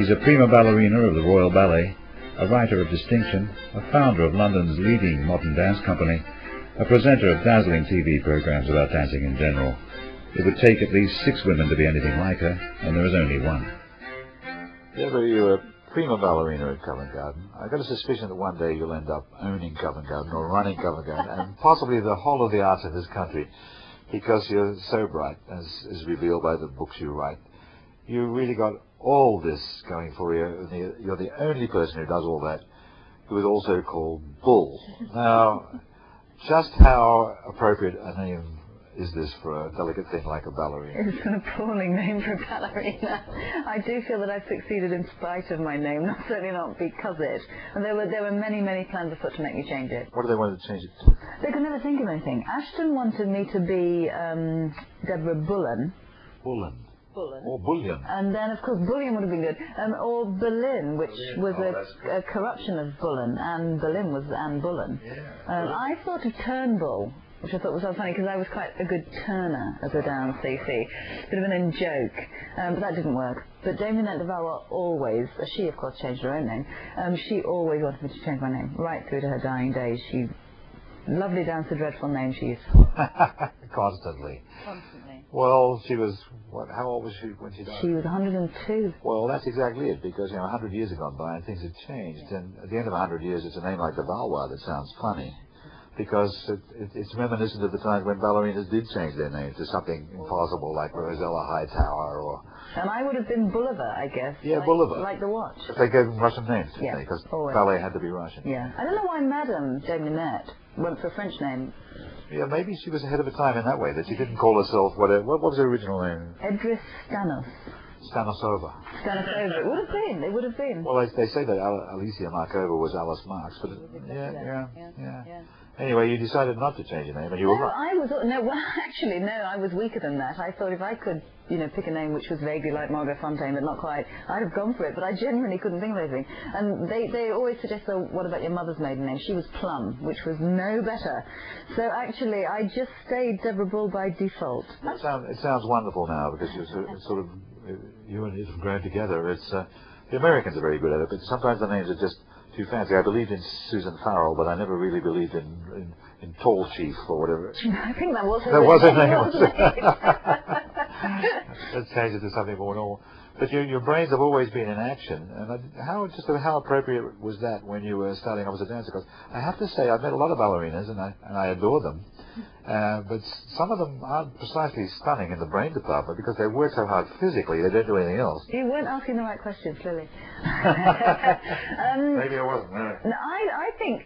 She's a prima ballerina of the Royal Ballet, a writer of distinction, a founder of London's leading modern dance company, a presenter of dazzling TV programs about dancing in general. It would take at least 6 women to be anything like her, and there is only one. Deborah, you're a prima ballerina at Covent Garden. I've got a suspicion that one day you'll end up owning Covent Garden or running Covent Garden, and possibly the whole of the arts in this country, because you're so bright, as is revealed by the books you write. You really got all this going for you. You're the only person who does all that, who is also called Bull. Now, just how appropriate a name is this for a delicate thing like a ballerina? It's an appalling name for a ballerina. I do feel that I've succeeded in spite of my name, certainly not because of it. And there were many, many plans afoot to make me change it. What do they want to change it to? They could never think of anything. Ashton wanted me to be Deborah Bullen. Bullen. Bullen. Or Bullion. And then, of course, Bullion would have been good. Or Berlin, which was a corruption of Bullen, and Berlin was Anne Bullen. Yeah. I thought of Turnbull, which I thought was so funny because I was quite a good turner as a dance, you see. Bit of an in-joke, but that didn't work. But Damien Duval always, she of course changed her own name, she always wanted me to change my name, right through to her dying days. Lovely dancer, dreadful name she used. Constantly. Constantly. Well, she was, how old was she when she died? She was 102. Well, that's exactly it, because, 100 years have gone by and things have changed. Yeah. And at the end of 100 years, it's a name like the Valois that sounds funny, because it's reminiscent of the times when ballerinas did change their names to something impossible like Rosella Hightower or... And I would have been Bolivar, I guess. Yeah, Bolivar. Like the watch. If they gave them Russian names, didn't they? Because always. ballet had to be Russian. Yeah. I don't know why Madame Damianette went for a French name. Yeah, maybe she was ahead of her time in that way, that she didn't call herself, what was her original name? Edris Stanos. Stanisova. Stanisova. It would have been. It would have been. Well, they say that Alicia Markova was Alice Marks, but yeah. Anyway, you decided not to change your name, and you were right. I was weaker than that. I thought if I could, pick a name which was vaguely like Margot Fontaine, but not quite, I'd have gone for it. But I genuinely couldn't think of anything. And they always suggest, what about your mother's maiden name? She was Plum, which was no better. So actually, I just stayed Deborah Bull by default. It sounds wonderful now, because you and it have grown together. The Americans are very good at it, but sometimes the names are just too fancy. I believed in Susan Farrell, but I never really believed in Tall Chief or whatever. I think that was her name. That was her name. Let's change it to something more normal. But your brains have always been in action, and how appropriate was that when you were starting off as a dancer? Because I have to say, I've met a lot of ballerinas, and I adore them, but some of them aren't precisely stunning in the brain department because they work so hard physically they don't do anything else. You weren't asking the right questions, clearly. Maybe I wasn't. No, I think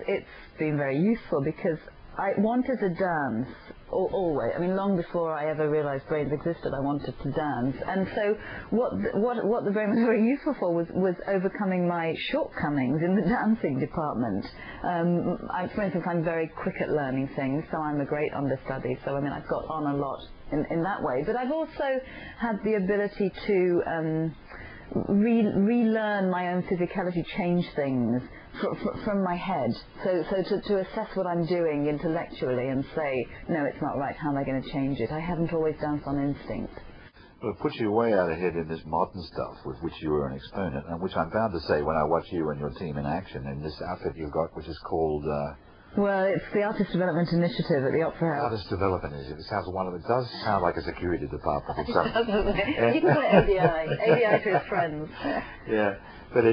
it's been very useful because I wanted to dance. Always. I mean, long before I ever realised brains existed, I wanted to dance. And so what the brain was very useful for was overcoming my shortcomings in the dancing department. For instance, I'm very quick at learning things, so I'm a great understudy. So, I've got on a lot in that way. But I've also had the ability to relearn my own physicality, change things from my head. So to assess what I'm doing intellectually and say, no, it's not right, how am I going to change it? I haven't always danced on instinct. Well, it puts you way out ahead in this modern stuff with which you are an exponent, and which I'm bound to say when I watch you and your team in action in this outfit you've got, which is called... Well, it's the Artist Development Initiative at the Opera House. Artist Development Initiative. It sounds wonderful. It does sound like a security department. It does, doesn't it? You can call it ADI. ADI to his friends. Yeah, but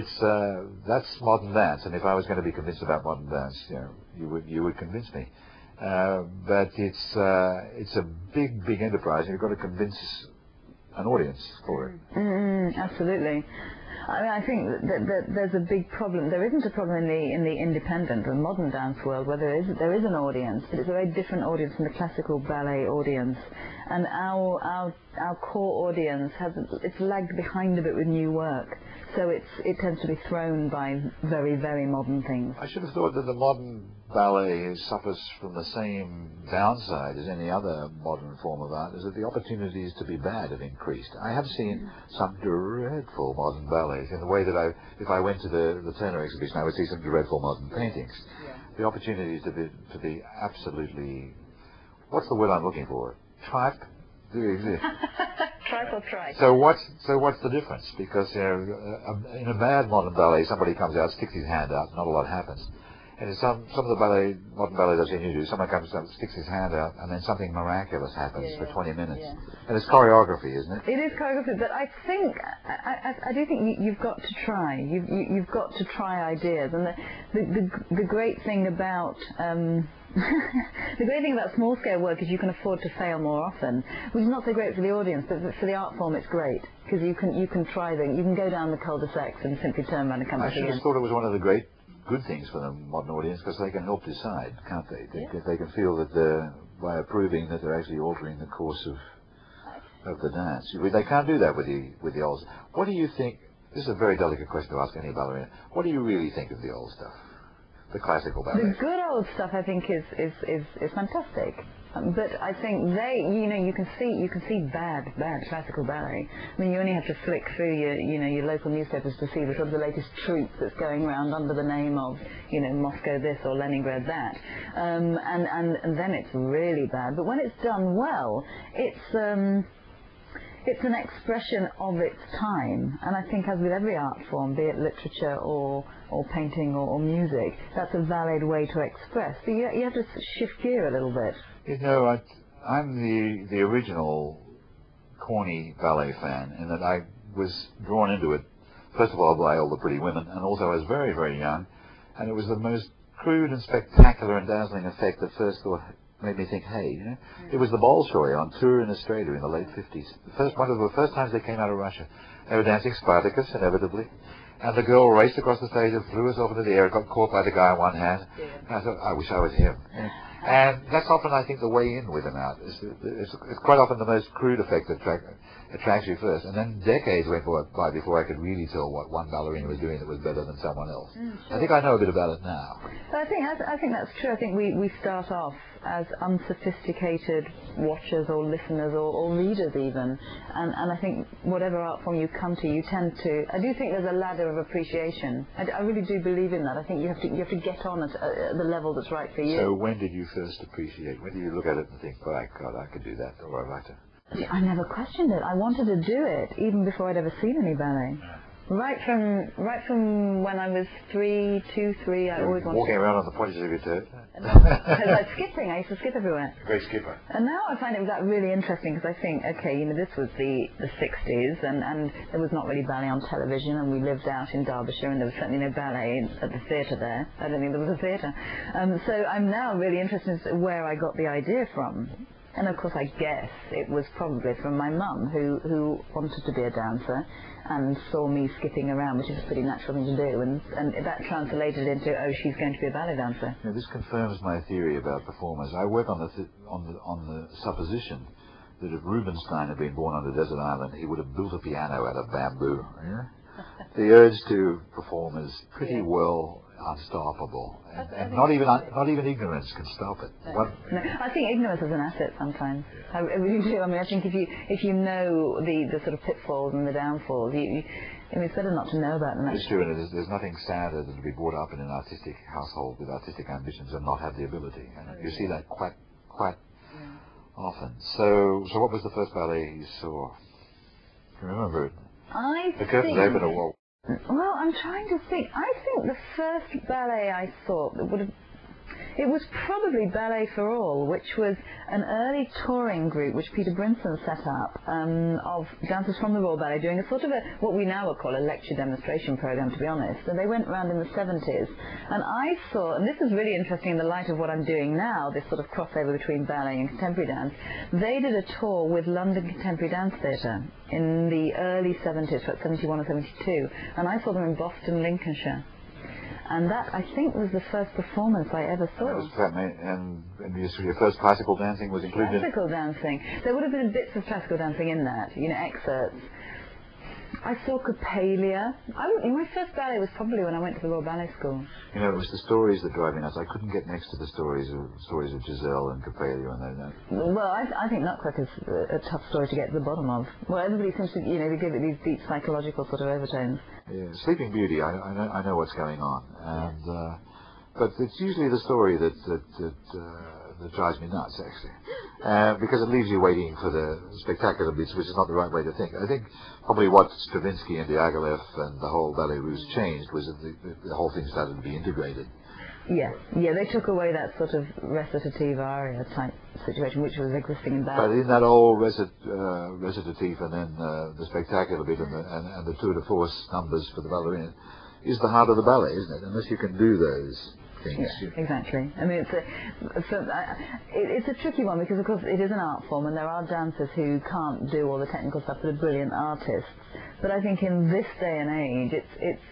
that's modern dance, and if I was going to be convinced about modern dance, you would convince me. But it's a big enterprise, and you've got to convince an audience for it. Absolutely. I think that there's a big problem. There isn't a problem in the independent and modern dance world where there is an audience, but it's a very different audience from the classical ballet audience. And our core audience it's lagged behind a bit with new work, so it tends to be thrown by very, very modern things. I should have thought that the modern ballet suffers from the same downside as any other modern form of art, is that the opportunities to be bad have increased. I have seen some dreadful modern ballets in the way that if I went to the Turner exhibition, I would see some dreadful modern paintings. Yeah. The opportunities to be absolutely, what's the word I'm looking for? Tripe? Do exist. Try for try. So what's the difference? Because in a bad modern ballet, somebody comes out, sticks his hand out, not a lot happens. And in some of the modern ballet I've seen you do, someone comes out, sticks his hand out, and then something miraculous happens for 20 minutes. Yeah. And it's choreography, isn't it? It is choreography, but I think I do think you've got to try. You've got to try ideas, and the great thing about the great thing about small scale work is you can afford to fail more often, which is not so great for the audience, but for the art form it's great because you can try you can go down the cul-de-sacs and simply turn around and come back again. I should have thought it was one of the great good things for the modern audience because they can help decide, can't they? They can feel that by approving that they're actually altering the course of the dance. They can't do that with the old. What do you think? This is a very delicate question to ask any ballerina. What do you really think of the old stuff, the classical ballet? The good old stuff, I think, is fantastic. But I think you can see bad classical ballet. I mean, you only have to flick through your local newspapers to see the sort of the latest troupe that's going around under the name of, Moscow this or Leningrad that, and then it's really bad. But when it's done well, it's an expression of its time, and I think as with every art form, be it literature or painting or music, that's a valid way to express. So you have to shift gear a little bit. I'm the original corny ballet fan in that I was drawn into it, first of all, by all the pretty women, and also I was very, very young, and it was the most crude and spectacular and dazzling effect that first thought made me think, hey, it was the Bolshoi on tour in Australia in the late 50s. One of the first times they came out of Russia. They were dancing Spartacus, inevitably, and the girl raced across the stage and threw herself into the air, got caught by the guy on one hand. Yeah. And I thought, I wish I was him. And that's often, I think, the way in with an art. It's quite often the most crude effect that attracts you first. And then decades went by before I could really tell what one ballerina was doing that was better than someone else. Sure. I think I know a bit about it now. But I think that's true. I think we start off as unsophisticated watchers or listeners or readers even. And I think whatever art form you come to, you tend to... I do think there's a ladder of appreciation. I really do believe in that. I think you have to get on at the level that's right for you. So when did you first appreciate? When do you look at it and think, by God, I could do that, or I'd like to? I never questioned it. I wanted to do it even before I'd ever seen any ballet. Right from when I was 3, I always wanted. Walking around on the points of your toes. Like skipping. I used to skip everywhere. Great skipper. And now I find it got really interesting because I think, okay, this was the 60s, and there was not really ballet on television, and we lived out in Derbyshire, and there was certainly no ballet at the theatre there. I don't think there was a theatre. So I'm now really interested in where I got the idea from. And of course, I guess it was probably from my mum, who wanted to be a dancer and saw me skipping around, which is a pretty natural thing to do, and that translated into, oh, she's going to be a ballet dancer. Now, this confirms my theory about performers. I work on the supposition that if Rubinstein had been born on a desert island, he would have built a piano out of bamboo. Yeah? The urge to perform is pretty well unstoppable, and not even ignorance can stop it. No, I think ignorance is an asset sometimes. I really do. I mean, I think if you know the sort of pitfalls and the downfalls, it's better not to know about them. It's true, and there's nothing sadder than to be brought up in an artistic household with artistic ambitions and not have the ability. And you see that quite often. So what was the first ballet you saw? Can you remember it? The curtains open a wall. Well, I'm trying to think. I think the first ballet I saw it was probably Ballet for All, which was an early touring group which Peter Brinson set up of dancers from the Royal Ballet doing a sort of what we now would call a lecture demonstration program, to be honest. And they went around in the 70s, and I saw, and this is really interesting in the light of what I'm doing now, this sort of crossover between ballet and contemporary dance. They did a tour with London Contemporary Dance Theatre in the early 70s, like 71 or 72, and I saw them in Boston, Lincolnshire. And that, I think, was the first performance I ever saw. And your first classical dancing was included? Classical dancing. There would have been bits of classical dancing in that, excerpts. I saw Coppelia. My first ballet was probably when I went to the Royal Ballet School. It was the stories that drove me nuts. I couldn't get next to the stories of Giselle and Coppelia and that. Well, I think Nutcracker is a tough story to get to the bottom of. Well, everybody seems to, they give it these deep psychological sort of overtones. Yeah, Sleeping Beauty, I know what's going on, and but it's usually the story that that drives me nuts, actually. Because it leaves you waiting for the spectacular bits, which is not the right way to think. I think probably what Stravinsky and Diaghilev and the whole Ballet Russe changed was that the whole thing started to be integrated. Yeah, they took away that sort of recitative aria type situation which was existing in ballet. But in that old recitative and then the spectacular bit and the tour de force numbers for the ballerina is the heart of the ballet, isn't it? Unless you can do those things. Yeah, exactly. I mean, it's a tricky one because, of course, it is an art form, and there are dancers who can't do all the technical stuff that are brilliant artists. But I think in this day and age,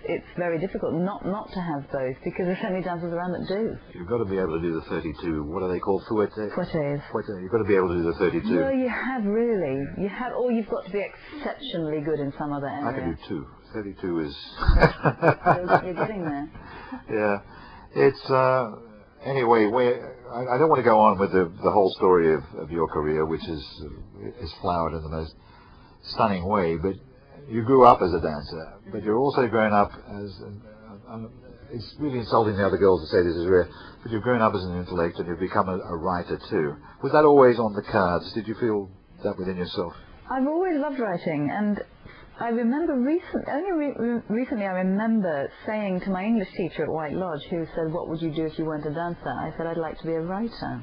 it's very difficult not to have both, because there's so many dancers around that do. You've got to be able to do the 32. What are they called? Fouettes. You've got to be able to do the 32. Well, you have really. You have, or you've got to be exceptionally good in some other area. I can do 2. 32 is. You're getting there. Yeah. It's anyway. I don't want to go on with the whole story of your career, which is flowered in the most stunning way. But you grew up as a dancer, but you're also grown up as. It's really insulting the other girls to say this is rare, but you've grown up as an intellect and you've become a writer too. Was that always on the cards? Did you feel that within yourself? I've always loved writing, and I remember recently I remember saying to my English teacher at White Lodge, who said, "What would you do if you weren't a dancer?" I said, "I'd like to be a writer."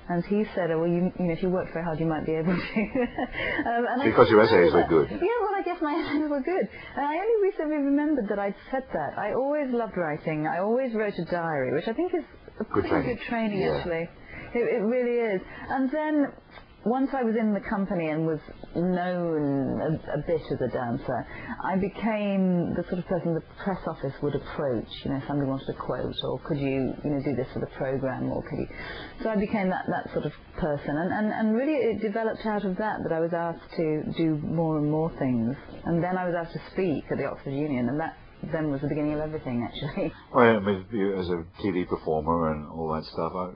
And he said, "Oh, well, you know, if you work very hard, you might be able to." Because your essays were good. Yeah, well, I guess my essays were good. And I only recently remembered that I'd said that. I always loved writing. I always wrote a diary, which I think is a pretty good training, actually. It really is. And then once I was in the company and was known a bit as a dancer, I became the sort of person the press office would approach. You know, if somebody wanted a quote, or could you do this for the program, or could you? So I became that sort of person, and really it developed out of that I was asked to do more and more things, and then I was asked to speak at the Oxford Union, and that then was the beginning of everything, actually. Well, I mean, you, as a TV performer and all that stuff.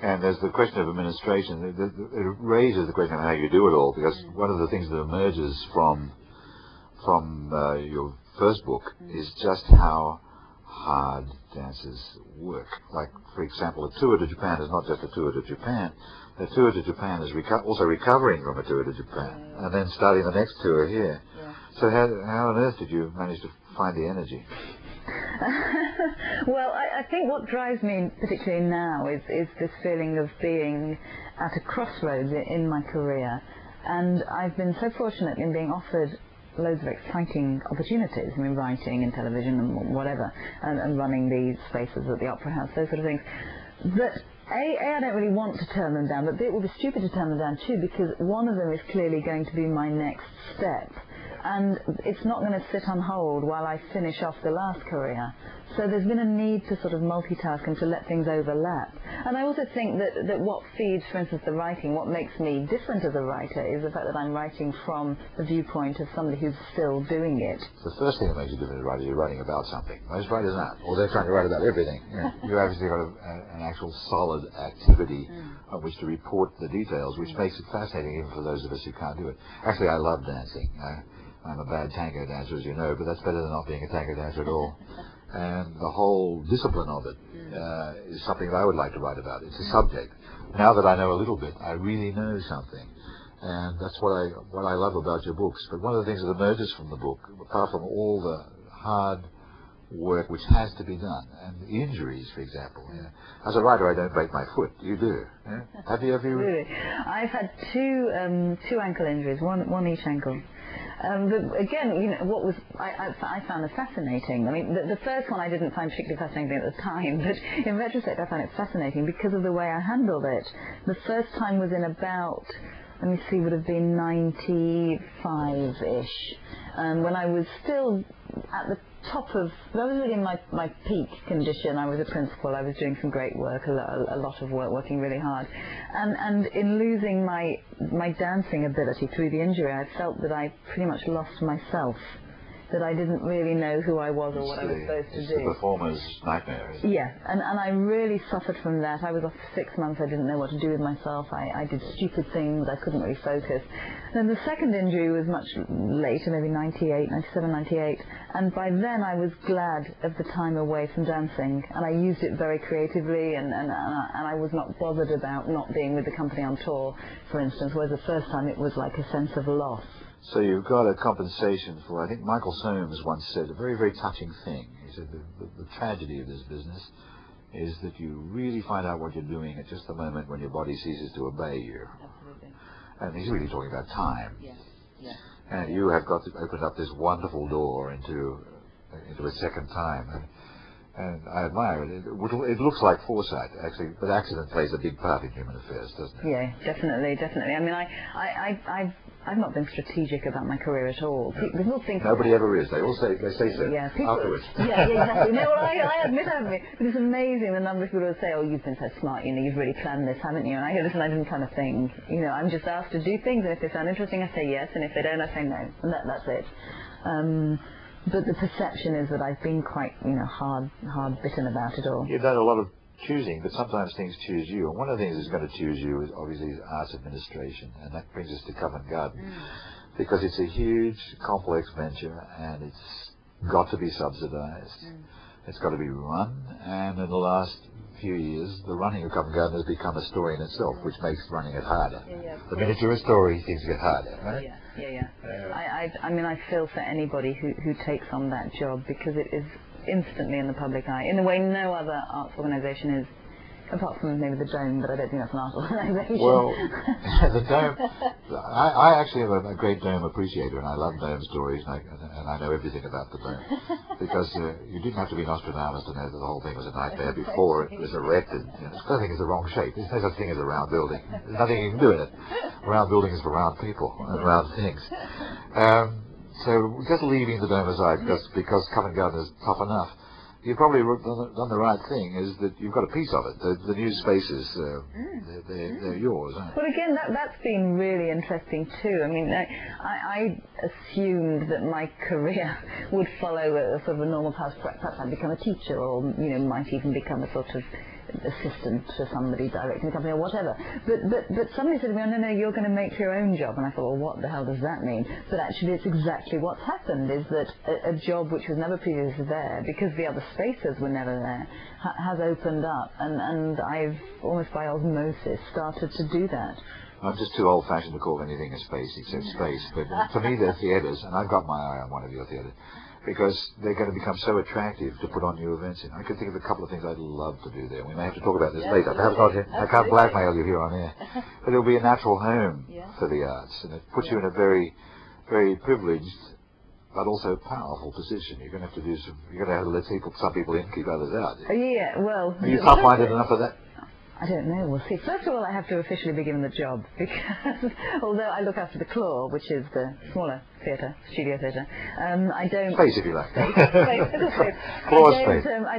And there's the question of administration. It raises the question of how you do it all, because one of the things that emerges from your first book is just how hard dancers work. Like, for example, a tour to Japan is not just a tour to Japan. A tour to Japan is also recovering from a tour to Japan, and then starting the next tour here. Yeah. So how on earth did you manage to find the energy? Well, I think what drives me particularly now is this feeling of being at a crossroads in my career, and I've been so fortunate in being offered loads of exciting opportunities, I mean, writing and television and whatever, and running these spaces at the Opera House, those sort of things, that I don't really want to turn them down, but B, it would be stupid to turn them down too, because one of them is clearly going to be my next step. And it's not going to sit on hold while I finish off the last career. So there's been a need to sort of multitask and to let things overlap. And I also think that what feeds, for instance, the writing, what makes me different as a writer is the fact that I'm writing from the viewpoint of somebody who's still doing it. The first thing that makes you different as a writer is you're writing about something. Most writers aren't. Or they're trying to write about everything. You've obviously got an actual solid activity on which to report the details, which makes it fascinating even for those of us who can't do it. Actually, I love dancing. I'm a bad tango dancer, as you know, but that's better than not being a tango dancer at all. And the whole discipline of it is something that I would like to write about. It's a subject. Now that I know a little bit, I really know something. And that's what I love about your books. But one of the things that emerges from the book, apart from all the hard work which has to be done, and the injuries, for example. As a writer, I don't break my foot. You do. Have you? Really? I've had two ankle injuries, one each ankle. But again, what was I found it fascinating. I mean, the first one I didn't find particularly fascinating at the time, but in retrospect I found it fascinating because of the way I handled it. The first time was in about, let me see, would have been 95-ish, when I was still at the top of, I was really in my peak condition. I was a principal, I was doing some great work, a lot of work, working really hard, and in losing my dancing ability through the injury, I felt that I pretty much lost myself, that I didn't really know who I was or what I was supposed to do. It's the performer's nightmare, isn't it? Yeah, and I really suffered from that. I was off for 6 months. I didn't know what to do with myself. I did stupid things. I couldn't really focus. Then the second injury was much later, maybe 97, 98. And by then I was glad of the time away from dancing. And I used it very creatively, and I was not bothered about not being with the company on tour, for instance, whereas the first time it was like a sense of loss. So you've got a compensation for, I think Michael Soames once said, a very, very touching thing. He said the tragedy of this business is that you really find out what you're doing at just the moment when your body ceases to obey you. Absolutely. And he's really talking about time. Yes. Yeah. And you have got to open up this wonderful door into a second time. And I admire it. It looks like foresight, actually, but accident plays a big part in human affairs, doesn't it? Yeah, definitely. I mean, I've not been strategic about my career at all. People think nobody ever is. They say so. Yeah, afterwards. Yeah, exactly. No, well, I admit I haven't been. But it's amazing the number of people who say, "Oh, you've been so smart. You know, you've really planned this, haven't you?" And I go, "Listen, I didn't plan a thing. You know, I'm just asked to do things, and if they sound interesting, I say yes, and if they don't, I say no, and that's it." But the perception is that I've been quite, hard bitten about it all. You've done a lot of choosing, but sometimes things choose you. And one of the things that's going to choose you is obviously arts administration, and that brings us to Covent Garden, because it's a huge, complex venture, and it's got to be subsidised. It's got to be run, and in the last few years, the running of Covent Garden has become a story in itself, which makes running it harder. The minute you're a story, things get harder, right? Yeah. I mean, I feel for anybody who takes on that job, because it is instantly in the public eye, in a way no other arts organisation is, apart from maybe the Dome, but I don't think that's an arts organisation. Well, the Dome, I actually am a great Dome appreciator, and I love Dome stories, and I know everything about the Dome, because you didn't have to be Nostradamus to know that the whole thing was a nightmare before it was erected. I think it's the wrong shape. There's no such thing as a round building. There's nothing you can do in it. A round building is for round people and round things. So just leaving the Dome aside, because Covent Garden is tough enough, you've probably done the right thing, is that you've got a piece of it. The new spaces, they're yours, aren't they? Well, again, that's been really interesting too. I mean, I assumed that my career would follow a sort of a normal path. Perhaps I'd become a teacher, or might even become a sort of assistant to somebody directing the company or whatever. But somebody said to me, "Oh, no, you're going to make your own job." And I thought, well, what the hell does that mean? But actually, it's exactly what's happened, is that a job which was never previously there, because the other spaces were never there, has opened up, and I've almost by osmosis started to do that. I'm just too old-fashioned to call anything a space except space, but for me they're theatres, and I've got my eye on one of your theatres, because they're going to become so attractive to put on new events in. I can think of a couple of things I'd love to do there. We may have to talk about this later. I can't blackmail you here on air. But it'll be a natural home for the arts, and it puts you in a very, very privileged but also powerful position. You're going to have to you're going to have to let some people in, keep others out. Yeah, well... Are you tough-minded enough for that? I don't know, we'll see. First of all, I have to officially be given the job, because although I look after the Claw, which is the smaller theatre, studio theatre, I don't... Space, if you like. I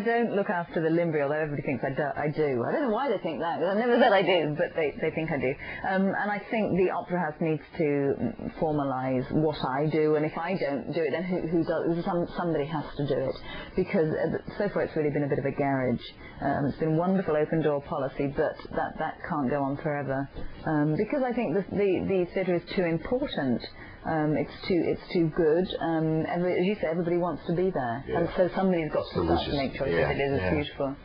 don't look after the Limbury, although everybody thinks I do. I don't know why they think that. I never said I do, but they think I do. And I think the Opera House needs to formalise what I do, and if I don't do it, then who does? Somebody has to do it, because so far it's really been a bit of a garage. It's been wonderful open door policy, but that can't go on forever, because I think the theatre is too important. It's too good. As you say, everybody wants to be there, and so somebody's got to start to make choices. It is beautiful,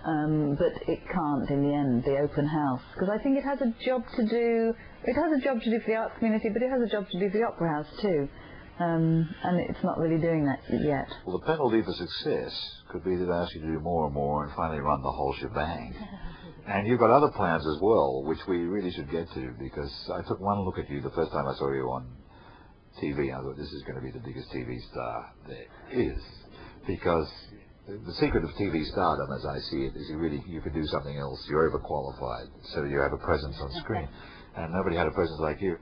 but it can't in the end. The open house, because I think it has a job to do. It has a job to do for the arts community, but it has a job to do for the Opera House too. And it's not really doing that yet. Well, the penalty for success could be that they ask you to do more and more and finally run the whole shebang. And you've got other plans as well, which we really should get to, because I took one look at you the first time I saw you on TV, and I thought, this is going to be the biggest TV star there is. Because the secret of TV stardom, as I see it, is you can do something else. You're overqualified, so you have a presence on screen. And nobody had a presence like you.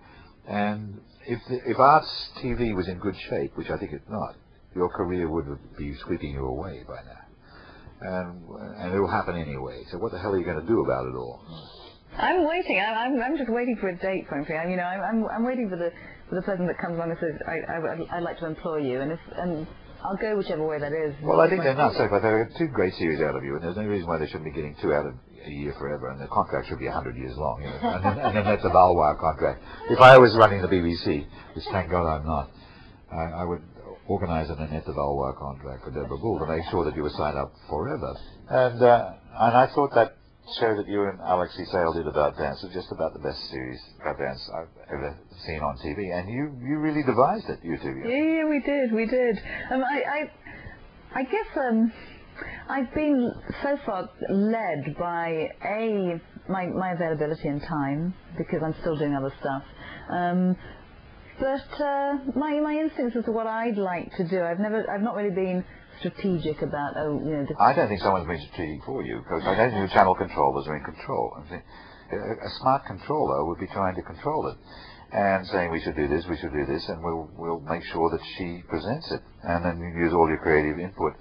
And if arts TV was in good shape, which I think it's not, your career would be sweeping you away by now. And it will happen anyway. So what the hell are you going to do about it all? I'm waiting. I'm just waiting for a date, frankly. I'm waiting for the person that comes along and says, I'd like to employ you, and I'll go whichever way that is. Well, I think they're not so, but there are 2 great series out of you, and there's no reason why they shouldn't be getting 2 out of a year forever, and the contract should be 100 years long, you know, and then that's a Valwire contract. If I was running the BBC, which thank God I'm not, I would organise an Annette de Valwire contract for Deborah Bull to make sure that you were signed up forever. And I thought that show that you and Alexei Sale did about dance was just about the best series about dance I've ever seen on TV, and you really devised it, you two. Yeah, we did. I guess I've been so far led by my availability and time, because I'm still doing other stuff. But my instincts as to what I'd like to do, I've not really been strategic about, I don't think someone's been strategic for you, because I don't think the channel controllers are in control. I think a smart controller would be trying to control it and saying we should do this, and we'll make sure that she presents it, and then you use all your creative input.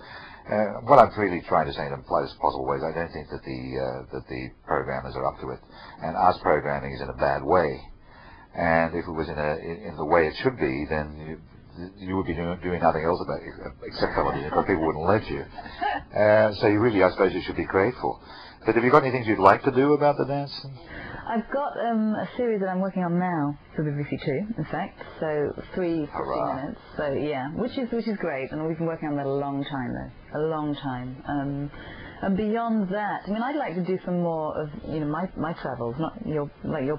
What I'm really trying to say in the politest possible ways, I don't think that the programmers are up to it, and us programming is in a bad way. And if it was in the way it should be, then you would be doing nothing else about it, except television, but people wouldn't let you. So you really, I suppose, you should be grateful. But have you got any things you'd like to do about the dance? I've got a series that I'm working on now for BBC Two, in fact. So 3 15 minutes. So yeah, which is great, and we've been working on that a long time, though, a long time. And beyond that, I mean, I'd like to do some more of my travels, not your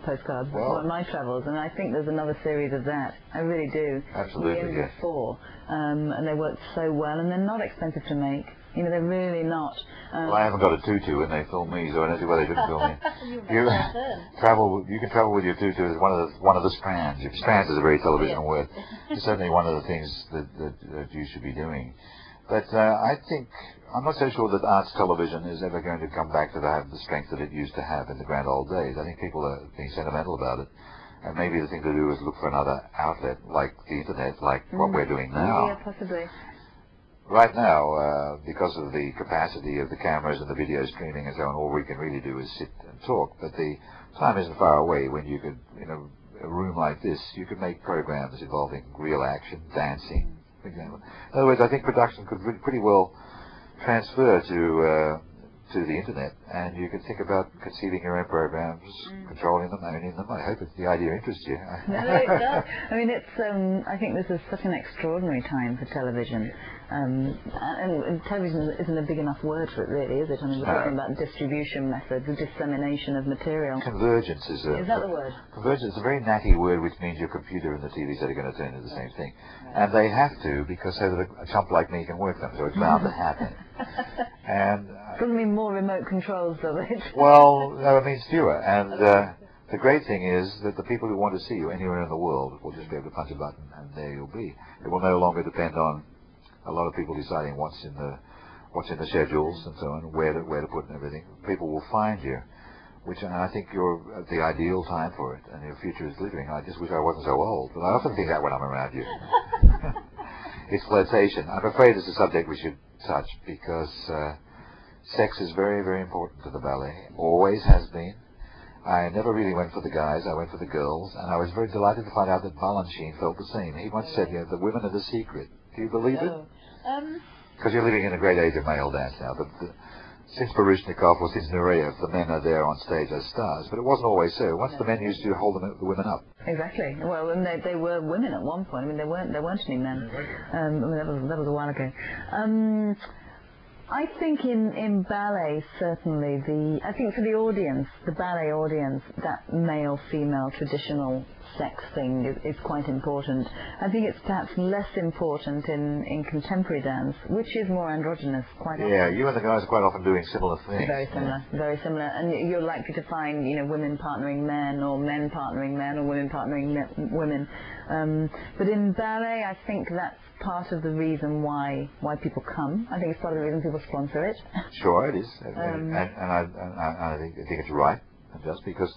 postcards, but my travels. And I think there's another series of that. I really do. Absolutely, yes. 4, and they work so well, and they're not expensive to make. They're really not. Well, I haven't got a tutu, and they film me, so I don't see why they didn't film me. You can travel with your tutu as one of the strands. If strands is a very television word, it's certainly one of the things that you should be doing. But I think I'm not so sure that arts television is ever going to come back to have the strength that it used to have in the grand old days. I think people are being sentimental about it, and maybe the thing to do is look for another outlet like the internet, like what we're doing now. Yeah, possibly. Right now, because of the capacity of the cameras and the video streaming and so on, all we can really do is sit and talk. But the time isn't far away when you could, a room like this, you could make programs involving real action, dancing, for example. In other words, I think production could pretty well transfer to the internet, and you can think about conceiving your own programs, controlling them, owning them. I hope the idea interests you. No, it does. I mean, I think this is such an extraordinary time for television. And television isn't a big enough word for it, really, is it? I mean, we're talking about distribution methods, the dissemination of material. Convergence is that the word? Convergence is a very natty word, which means your computer and the TV set are going to turn into the same thing. Right. And they have to, because so that a chump like me can work them, so it's bound to happen. And doesn't mean more remote controls, does it? Well, no, it means fewer. And the great thing is that the people who want to see you anywhere in the world will just be able to punch a button, and there you'll be. It will no longer depend on a lot of people deciding what's in the schedules and so on, where to put and everything. People will find you, and I think you're at the ideal time for it, and your future is glittering. I just wish I wasn't so old, but I often think that when I'm around you. It's flirtation. I'm afraid it's a subject we should touch, because sex is very, very important to the ballet. Always has been. I never really went for the guys, I went for the girls, and I was very delighted to find out that Balanchine felt the same. He once said, the women are the secret. Do you believe it? Because you're living in a great age of male dance now. Since Baryshnikov or since Nureyev, the men are there on stage as stars, but it wasn't always so. Once the men used to hold the women up. Exactly. Well, and they were women at one point. I mean, there weren't any men. I mean, that was a while ago. I think in ballet, certainly, I think for the audience, the ballet audience, that male-female traditional sex thing is quite important. I think it's perhaps less important in contemporary dance, which is more androgynous quite often. Yeah, you and the guys are quite often doing similar things. Very similar. And you're likely to find, women partnering men, or men partnering men, or women partnering women. But in ballet, I think that's part of the reason why people come. I think it's part of the reason people sponsor it. Sure, it is. And I think it's right, just because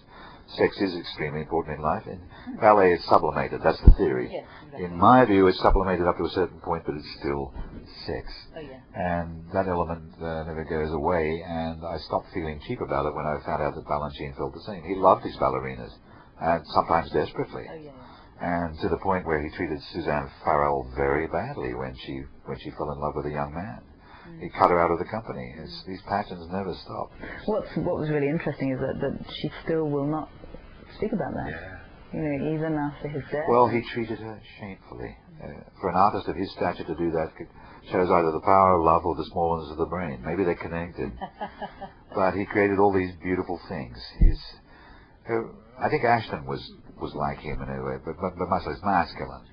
sex is extremely important in life. In ballet, it's sublimated. That's the theory. Yes, exactly. In my view, it's sublimated up to a certain point, but it's still sex. Oh, yeah. And that element never goes away, and I stopped feeling cheap about it when I found out that Balanchine felt the same. He loved his ballerinas, and sometimes desperately. Oh, yeah. And to the point where he treated Suzanne Farrell very badly when she fell in love with a young man. He cut her out of the company. These passions never stop. What was really interesting is that she still will not speak about that. Yeah. You know, even after his death. Well, he treated her shamefully. For an artist of his stature to do that shows either the power of love or the smallness of the brain. Maybe they're connected. But he created all these beautiful things. I think Ashton was like him in a way, but much less masculine.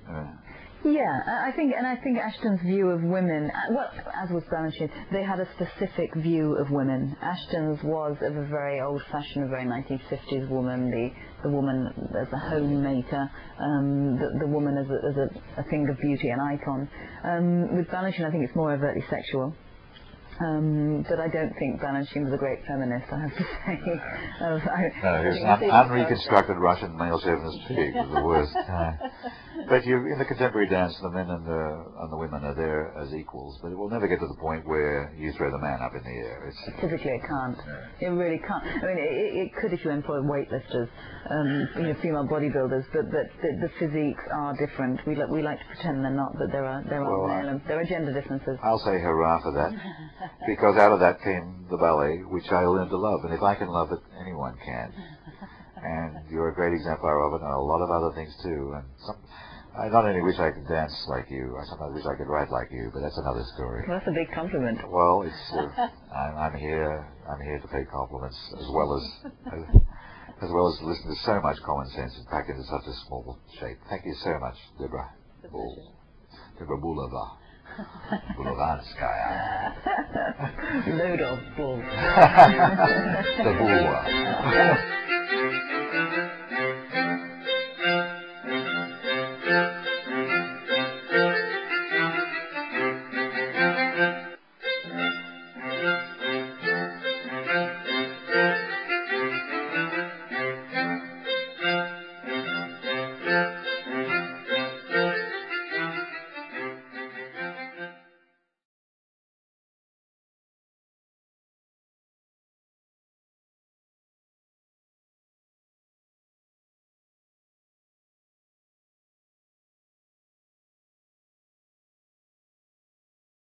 Yeah, I think Ashton's view of women, well, as was Balanchine, they had a specific view of women. Ashton's was of a very old-fashioned, very 1950s woman, the woman as a homemaker, the woman as a thing of beauty, an icon. With Balanchine, I think it's more overtly sexual. But I don't think Balanchine was a great feminist, I have to say. No, he was an unreconstructed Russian male chauvinist pig, was the worst. But in the contemporary dance, the men and the women are there as equals, but it will never get to the point where you throw the man up in the air. Typically it can't. It really can't. I mean, it could if you employ weightlifters, female bodybuilders, but the physiques are different. We like to pretend they're not, but there are gender differences. I'll say hurrah for that. Because out of that came the ballet, which I learned to love. And if I can love it, anyone can. And you're a great exemplar of it, and a lot of other things too. And I not only wish I could dance like you, I sometimes wish I could write like you, but that's another story. Well, that's a big compliment. Well, I'm here to pay compliments as well as listen to so much common sense packed into such a small shape. Thank you so much, Deborah. Deborah Bulova. Bulavanskaya. Load of bull. The Bula.